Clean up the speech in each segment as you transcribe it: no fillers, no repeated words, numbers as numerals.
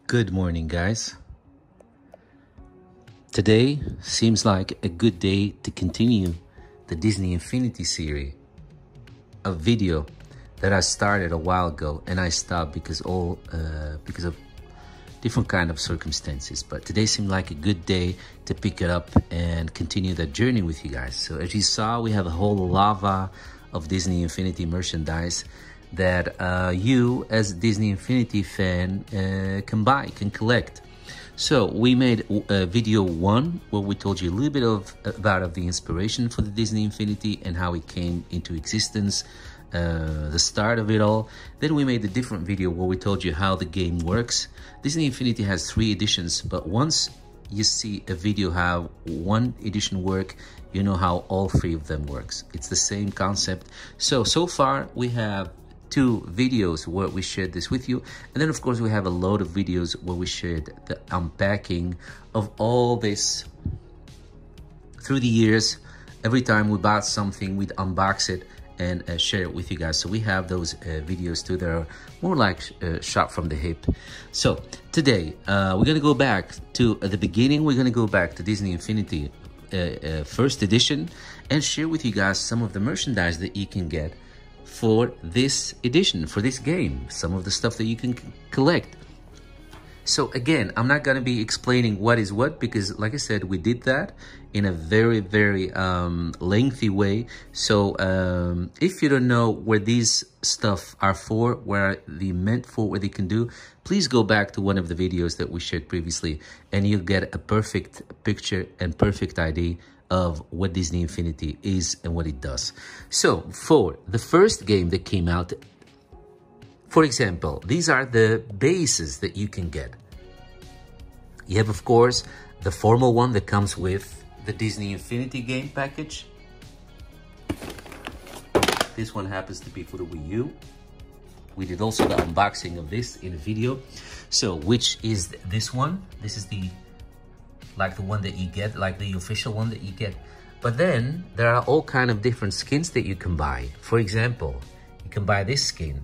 Good morning, guys. Today seems like a good day to continue the Disney Infinity series, a video that I started a while ago and I stopped because of different kind of circumstances. But today seemed like a good day to pick it up and continue that journey with you guys. So as you saw, we have a whole lava of Disney Infinity merchandise that you as a Disney Infinity fan can buy, can collect. So we made video 1 where we told you a little bit about the inspiration for the Disney Infinity and how it came into existence, the start of it all. Then we made a different video where we told you how the game works. Disney Infinity has 3 editions, but once you see a video how one edition work, you know how all 3 of them works. It's the same concept. So far we have 2 videos where we shared this with you, and then of course we have a load of videos where we shared the unpacking of all this through the years. Every time we bought something, we'd unbox it and share it with you guys. So we have those videos too that are more like shot from the hip. So today we're gonna go back to the beginning. We're gonna go back to Disney Infinity first edition and share with you guys some of the merchandise that you can get for this edition, for this game, some of the stuff that you can collect. So again, I'm not going to be explaining what is what, because like I said, we did that in a very lengthy way. So if you don't know where these stuff are for, where they meant for, what they can do, please go back to one of the videos that we shared previously and you'll get a perfect picture and perfect idea of what Disney Infinity is and what it does. So for the first game that came out, for example, these are the bases that you can get. You have, of course, the formal one that comes with the Disney Infinity game package. This one happens to be for the Wii U. We did also the unboxing of this in a video. So which is this one? This is the one that you get, like the official one that you get. But then there are all kind of different skins that you can buy. For example, you can buy this skin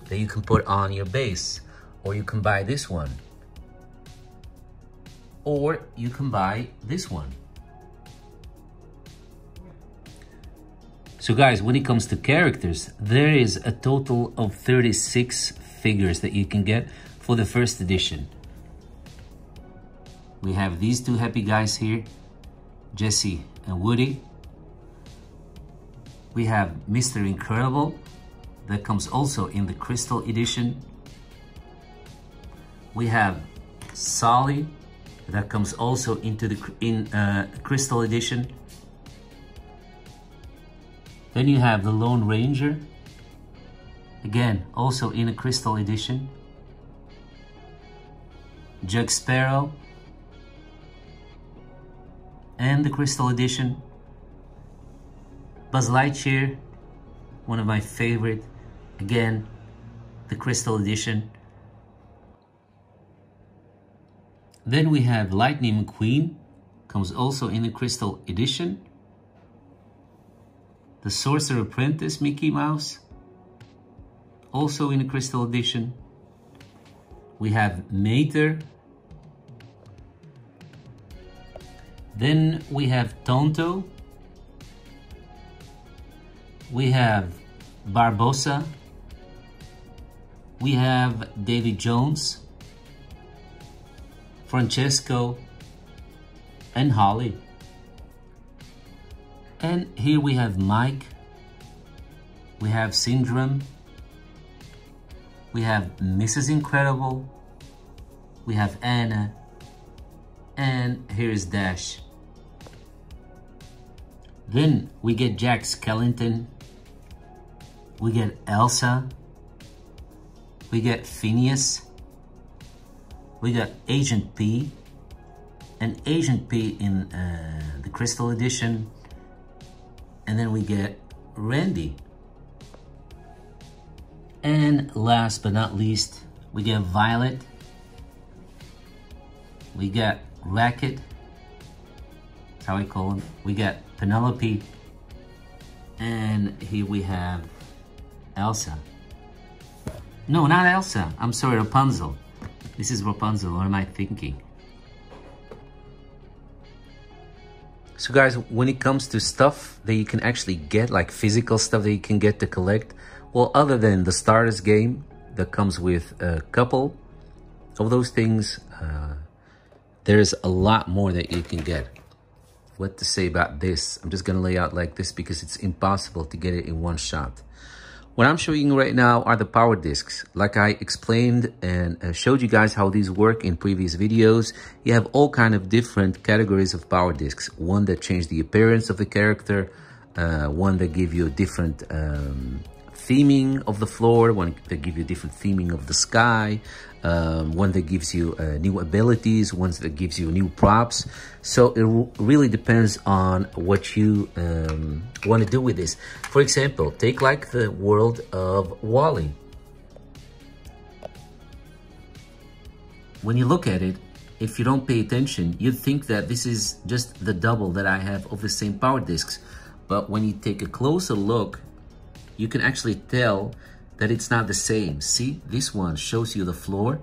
that you can put on your base, or you can buy this one, or you can buy this one. So guys, when it comes to characters, there is a total of 36 figures that you can get for the first edition. We have these 2 happy guys here, Jesse and Woody. We have Mr. Incredible, that comes also in the Crystal Edition. We have Sally, that comes also into the Crystal Edition. Then you have the Lone Ranger, again also in a Crystal Edition. Jack Sparrow, and the Crystal Edition. Buzz Lightyear, one of my favorite, again, the Crystal Edition. Then we have Lightning McQueen, comes also in the Crystal Edition. The Sorcerer Apprentice Mickey Mouse, also in the Crystal Edition. We have Mater. Then we have Tonto. We have Barbossa. We have Davy Jones, Francesco, and Holly. And here we have Mike. We have Syndrome. We have Mrs. Incredible. We have Anna. And here is Dash. Then we get Jack Skellington, we get Elsa, we get Phineas, we got Agent P, and Agent P in the Crystal Edition, and then we get Randy. And last but not least, we get Violet, we got Racket, that's how I call him, we got Penelope, and here we have Elsa. No, not Elsa. I'm sorry, Rapunzel. This is Rapunzel. What am I thinking? So guys, when it comes to stuff that you can actually get, like physical stuff that you can get to collect, well, other than the starters game that comes with a couple of those things, there's a lot more that you can get. What to say about this? I'm just gonna lay out like this because it's impossible to get it in one shot. What I'm showing you right now are the power discs. Like I explained and showed you guys how these work in previous videos, you have all kind of different categories of power discs. One that change the appearance of the character, one that give you a different theming of the floor, one that give you a different theming of the sky, one that gives you new abilities, one that gives you new props. So it really depends on what you want to do with this. For example, take like the world of Wall-E. When you look at it, if you don't pay attention, you'd think that this is just the double that I have of the same power discs. But when you take a closer look, you can actually tell that it's not the same. See, this one shows you the floor,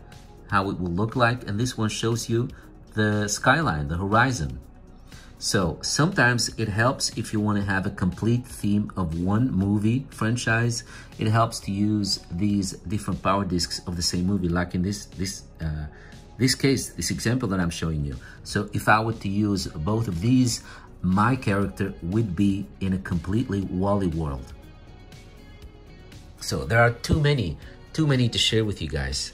how it will look like, and this one shows you the skyline, the horizon. So sometimes it helps if you want to have a complete theme of one movie franchise. It helps to use these different power discs of the same movie, like in this case, this example that I'm showing you. So if I were to use both of these, my character would be in a completely Wall-E world. So there are too many to share with you guys.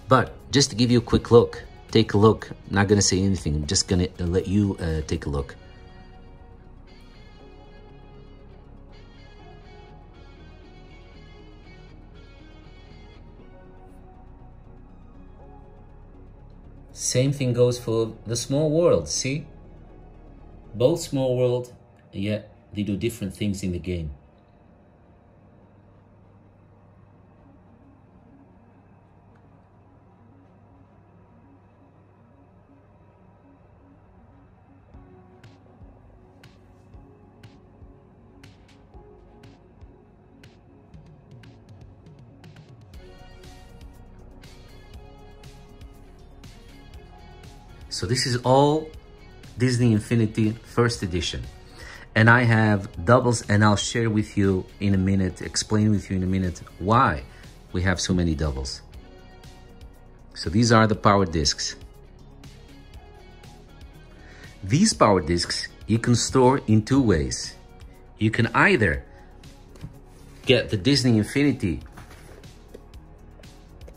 But just to give you a quick look, take a look. I'm not gonna say anything, I'm just gonna let you take a look. Same thing goes for the small world, see? Both small world, yet they do different things in the game. So this is all Disney Infinity First Edition. And I have doubles, and I'll share with you in a minute, explain with you in a minute why we have so many doubles. So these are the power discs. These power discs you can store in two ways. You can either get the Disney Infinity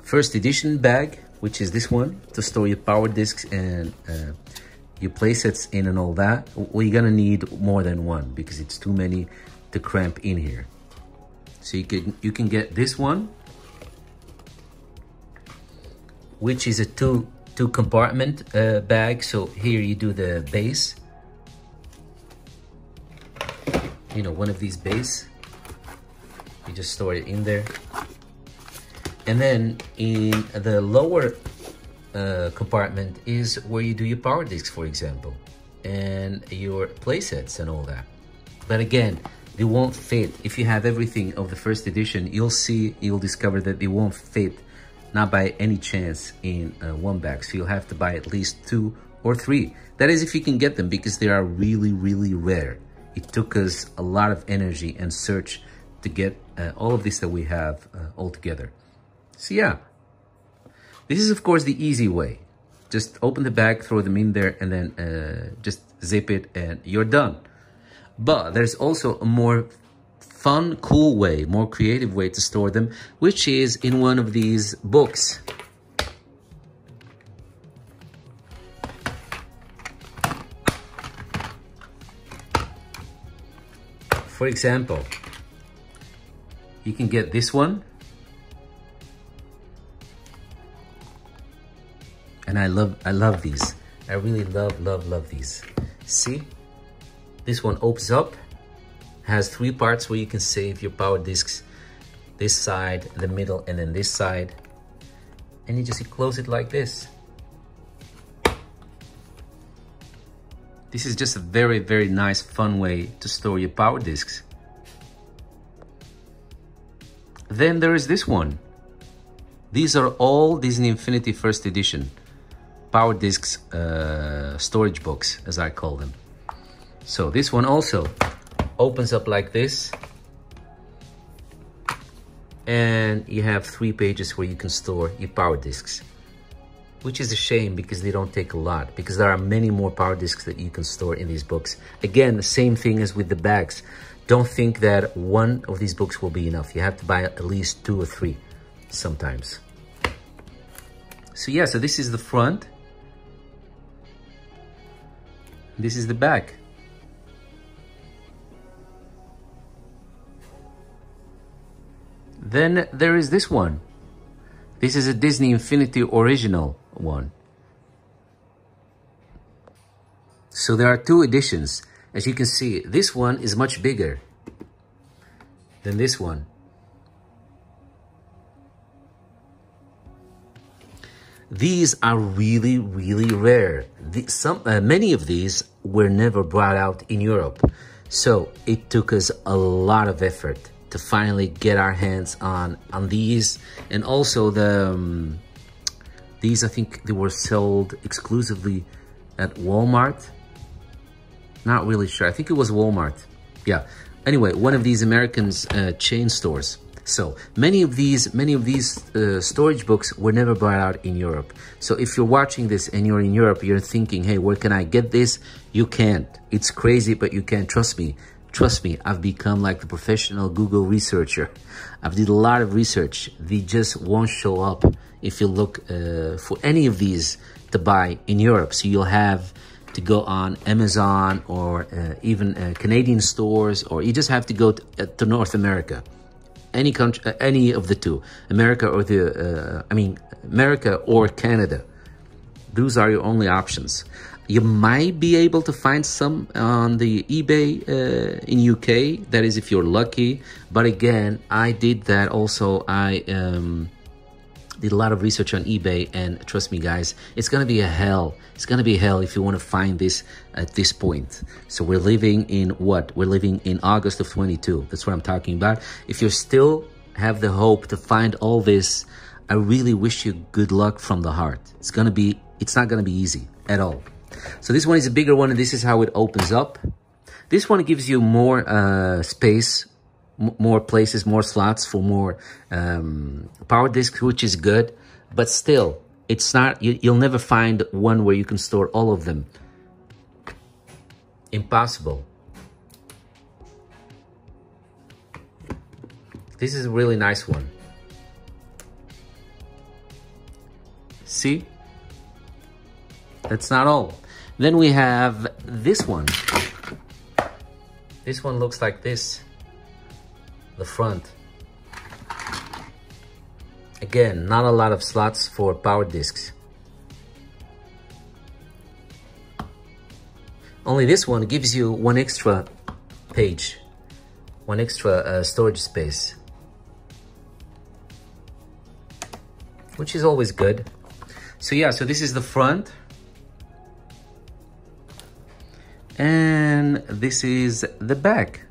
First Edition bag, which is this one, to store your power discs and your playsets in and all that. Well, you're gonna need more than one because it's too many to cramp in here. So you can get this one, which is a two compartment bag. So here you do the base, you know, one of these base, you just store it in there. And then in the lower compartment is where you do your power discs, for example, and your playsets and all that. But again, they won't fit. If you have everything of the first edition, you'll discover that they won't fit, not by any chance, in one bag. So you'll have to buy at least 2 or 3. That is if you can get them, because they are really, really rare. It took us a lot of energy and search to get all of this that we have all together. So yeah, this is of course the easy way. Just open the bag, throw them in there, and then just zip it and you're done. But there's also a more fun, cool way, more creative way to store them, which is in one of these books. For example, you can get this one. And I love these. I really love these. See? This one opens up, has 3 parts where you can save your power discs. This side, the middle, and then this side. And you just close it like this. This is just a very, very nice, fun way to store your power discs. Then there is this one. These are all Disney Infinity First Edition Power Discs storage books, as I call them. So this one also opens up like this. And you have 3 pages where you can store your power discs, which is a shame because they don't take a lot, because there are many more power discs that you can store in these books. Again, the same thing as with the bags. Don't think that one of these books will be enough. You have to buy at least 2 or 3 sometimes. So yeah, so this is the front. This is the back. Then there is this one. This is a Disney Infinity original one. So there are 2 editions. As you can see, this one is much bigger than this one. These are really, really rare. Many of these were never brought out in Europe. So it took us a lot of effort to finally get our hands on these. And also these, I think they were sold exclusively at Walmart. Not really sure. I think it was Walmart. Yeah. Anyway, one of these American chain stores. So many of these storage books were never brought out in Europe. So if you're watching this and you're in Europe, you're thinking, hey, where can I get this? You can't. It's crazy, but you can't. Trust me. Trust me, I've become like the professional Google researcher. I've did a lot of research. They just won't show up if you look for any of these to buy in Europe. So you'll have to go on Amazon or even Canadian stores, or you just have to go to North America. Any country, any of the 2, America or America or Canada. Those are your only options. You might be able to find some on the eBay in UK. That is if you're lucky. But again, I did that also. I did a lot of research on eBay, and trust me, guys, it's gonna be a hell. It's gonna be a hell if you want to find this at this point. So we're living in what? We're living in August of 22. That's what I'm talking about. If you still have the hope to find all this, I really wish you good luck from the heart. It's not gonna be easy at all. So this one is a bigger one, and this is how it opens up. This one gives you more space, more places, more slots for more power discs, which is good. But still, it's not. You'll never find one where you can store all of them. Impossible. This is a really nice one. See? That's not all. Then we have this one. This one looks like this. The front. Again, not a lot of slots for power discs. Only this one gives you 1 extra page, 1 extra storage space, which is always good. So yeah, so this is the front. And this is the back.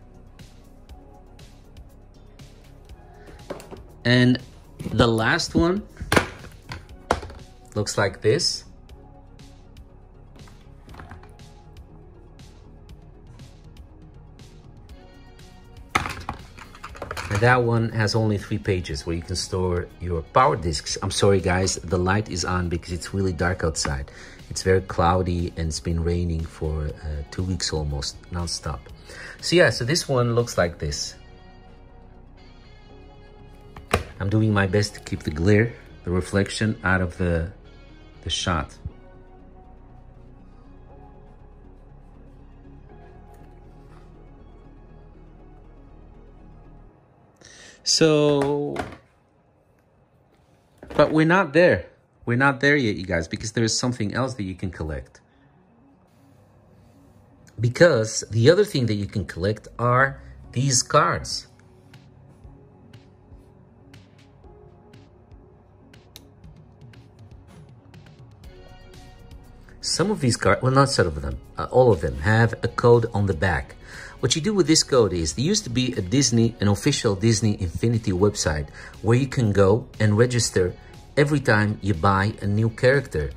And the last one looks like this. And that one has only 3 pages where you can store your power discs. I'm sorry guys, the light is on because it's really dark outside. It's very cloudy and it's been raining for 2 weeks almost, non-stop. So yeah, so this one looks like this. I'm doing my best to keep the glare, the reflection out of the shot. So, but we're not there. We're not there yet, you guys, because there's something else that you can collect. Because the other thing that you can collect are these cards. Some of these cards, well, not some of them, all of them have a code on the back. What you do with this code is, there used to be an official Disney Infinity website where you can go and register every time you buy a new character,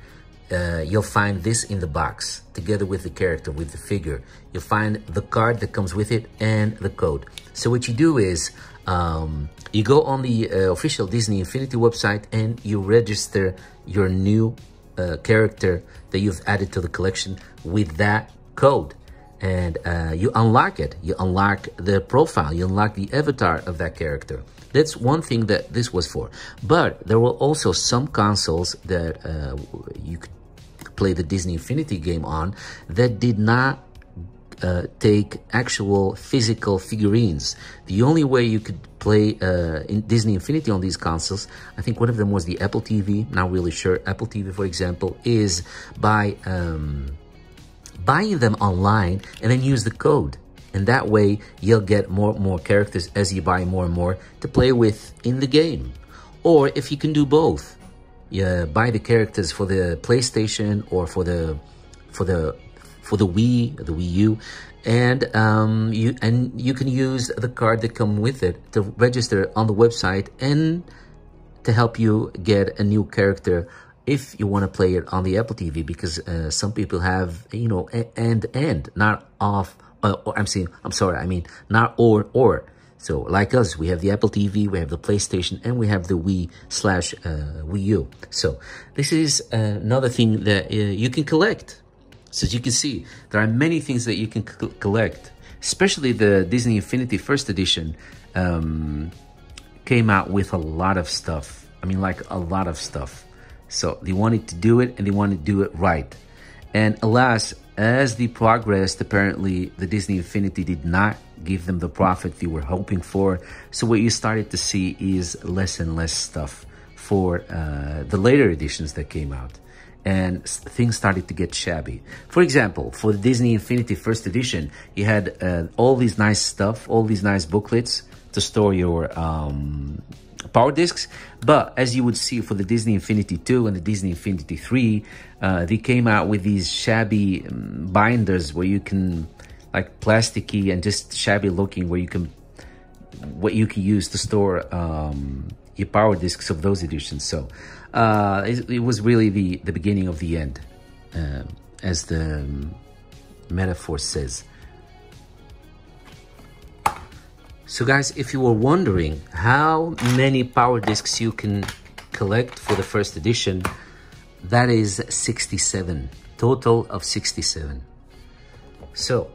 you'll find this in the box together with the character, with the figure. You'll find the card that comes with it and the code. So what you do is you go on the official Disney Infinity website and you register your new character that you've added to the collection with that code. And you unlock it. You unlock the profile. You unlock the avatar of that character. That's one thing that this was for. But there were also some consoles that you could play the Disney Infinity game on that did not take actual physical figurines. The only way you could play in Disney Infinity on these consoles, I think one of them was the Apple TV, not really sure, Apple TV for example, is by buying them online and then use the code. And that way you'll get more and more characters as you buy more and more to play with in the game. Or if you can do both, you buy the characters for the PlayStation or for the Wii, the Wii U, and you can use the card that come with it to register on the website and to help you get a new character if you want to play it on the Apple TV, because some people have, you know, and not off. I mean not or. So like us, we have the Apple TV, we have the PlayStation, and we have the Wii U. So this is another thing that you can collect. So as you can see, there are many things that you can collect, especially the Disney Infinity First Edition came out with a lot of stuff. I mean, like a lot of stuff. So they wanted to do it and they wanted to do it right. And alas, as they progressed, apparently the Disney Infinity did not give them the profit they were hoping for. So what you started to see is less and less stuff for the later editions that came out. And things started to get shabby. For example, for the Disney Infinity First Edition, you had all these nice stuff, all these nice booklets to store your power discs. But as you would see for the Disney Infinity 2 and the Disney Infinity 3, they came out with these shabby binders where you can, like plasticky and just shabby looking, where you can, what you can use to store your power discs of those editions. So it was really the beginning of the end, as the metaphor says. So guys, if you were wondering how many power discs you can collect for the first edition, that is 67, total of 67. So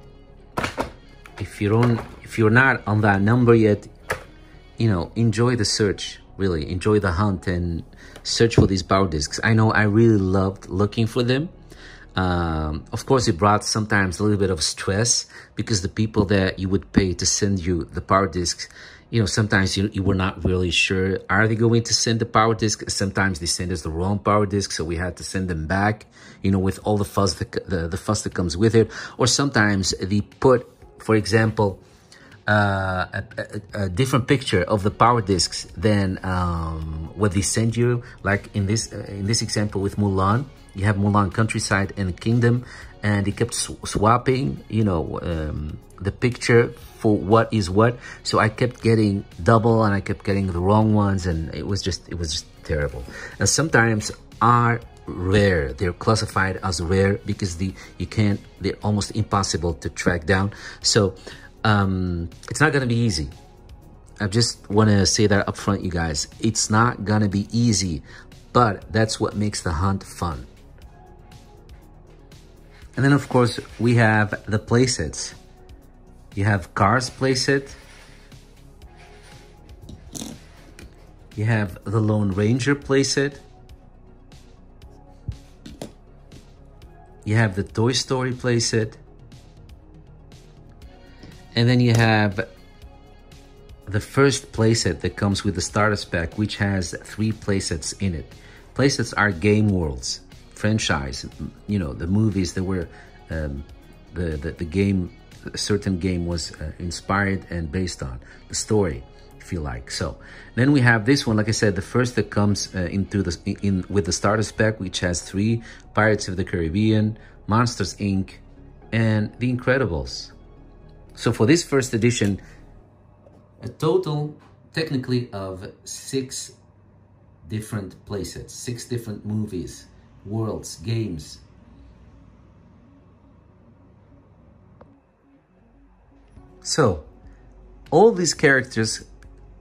if you're not on that number yet, you know, enjoy the search, really enjoy the hunt and search for these power discs. I know I really loved looking for them. Of course, it brought sometimes a little bit of stress, because the people that you would pay to send you the power discs, you know, sometimes you were not really sure, are they going to send the power disc? Sometimes they send us the wrong power disc, so we had to send them back, you know, with all the fuss that comes with it. Or sometimes they put, for example, a different picture of the power discs than what they send you. Like in this example with Mulan, you have Mulan Countryside and Kingdom, and they kept swapping, you know, the picture for what is what. So I kept getting double and I kept getting the wrong ones, and it was just terrible. And sometimes are rare, they're classified as rare because they're almost impossible to track down. So it's not gonna be easy. I just want to say that up front, you guys. It's not gonna be easy, but that's what makes the hunt fun. And then of course we have the playsets. You have Cars playset. You have the Lone Ranger playset. You have the Toy Story playset. And then you have the first playset that comes with the starter pack, which has 3 playsets in it. Playsets are game worlds, franchise, you know, the movies that were, the game, a certain game was inspired and based on, the story, if you like. So then we have this one, like I said, the first that comes with the starter pack, which has 3, Pirates of the Caribbean, Monsters Inc., and The Incredibles. So for this first edition, a total technically of 6 different playsets, 6 different movies, worlds, games. So, all these characters,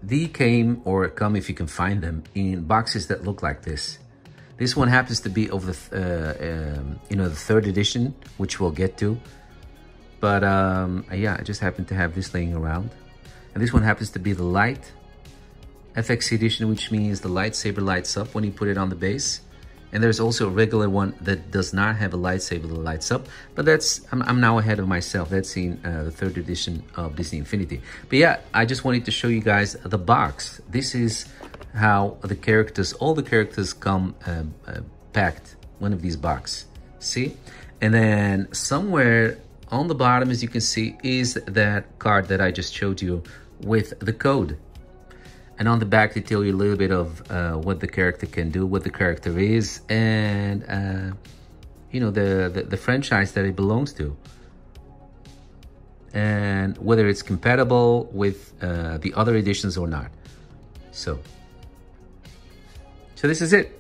they came or come, if you can find them, in boxes that look like this. This one happens to be of the, the 3rd edition, which we'll get to. But yeah, I just happen to have this laying around. And this one happens to be the light FX edition, which means the lightsaber lights up when you put it on the base. And there's also a regular one that does not have a lightsaber that lights up. But that's, I'm now ahead of myself. That's in the 3rd edition of Disney Infinity. But yeah, I just wanted to show you guys the box. This is how the characters, all the characters come packed, one of these boxes. See? And then somewhere on the bottom, as you can see, is that card that I just showed you with the code. And on the back, they tell you a little bit of what the character can do, what the character is, and you know, the franchise that it belongs to, and whether it's compatible with the other editions or not. So this is it.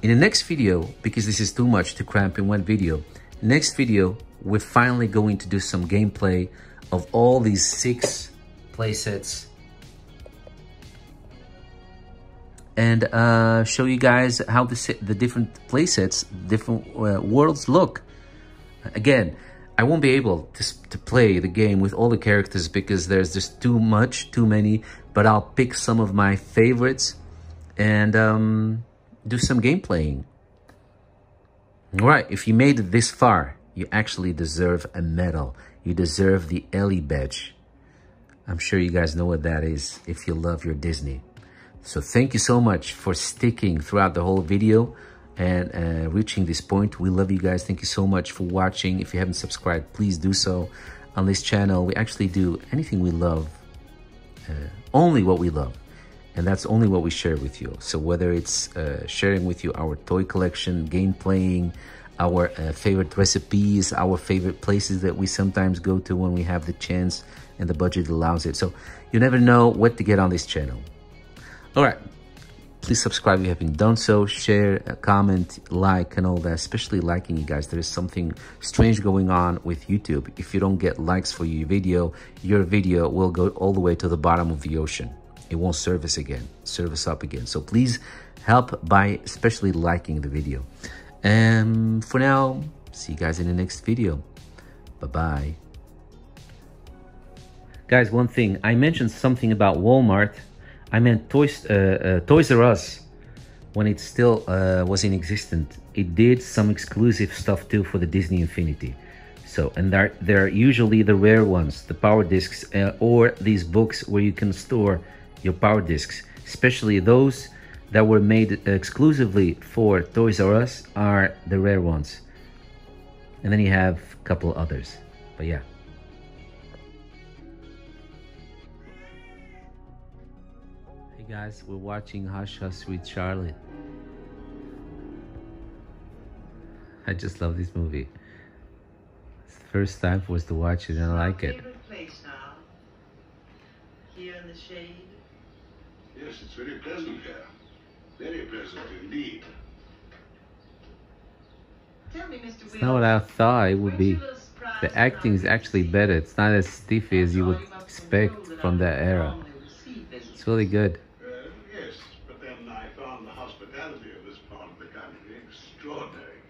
In the next video, because this is too much to cramp in one video, next video we're finally going to do some gameplay of all these 6 playsets. And show you guys how the different playsets, different worlds look. Again, I won't be able to play the game with all the characters because there's just too many. But I'll pick some of my favorites and do some gameplaying. All right, if you made it this far, you actually deserve a medal. You deserve the Ellie badge. I'm sure you guys know what that is if you love your Disney. So thank you so much for sticking throughout the whole video and reaching this point. We love you guys. Thank you so much for watching. If you haven't subscribed, please do so. On this channel, we actually do anything we love, only what we love. And that's only what we share with you. So whether it's sharing with you our toy collection, game playing, our favorite recipes, our favorite places that we sometimes go to when we have the chance and the budget allows it. So you never know what to get on this channel. All right, please subscribe if you haven't done so, share, comment, like, and all that, especially liking, you guys. There is something strange going on with YouTube. If you don't get likes for your video will go all the way to the bottom of the ocean. It won't service up again. So please help by especially liking the video. And for now, see you guys in the next video. Bye-bye. Guys, one thing, I mentioned something about Walmart. I meant Toys R Us, when it still was in existence. It did some exclusive stuff too for the Disney Infinity. So, and they're usually the rare ones, the power discs, or these books where you can store your power discs. Especially those that were made exclusively for Toys R Us are the rare ones. And then you have a couple others, but yeah. Guys, we're watching Hush Hush Sweet Charlotte. I just love this movie. It's the first time for us to watch it and I like it. Favorite place now. Here in the shade. Yes, it's very pleasant here. Very pleasant indeed. Tell me, Mr. It's not what I thought it would be. The acting is actually better. It's not as stiffy as you would expect from that era. It's really good. Yes, but then I found the hospitality of this part of the country extraordinary.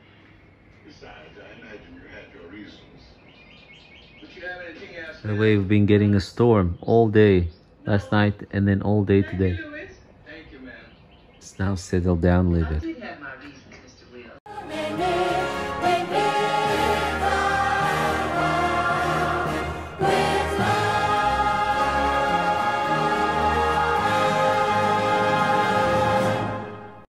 Besides, I imagine you had your reasons. Did you have anything else? By the way, we've been getting a storm all day last night and then all day today. Thank you, ma'am. It's now settled down a little bit.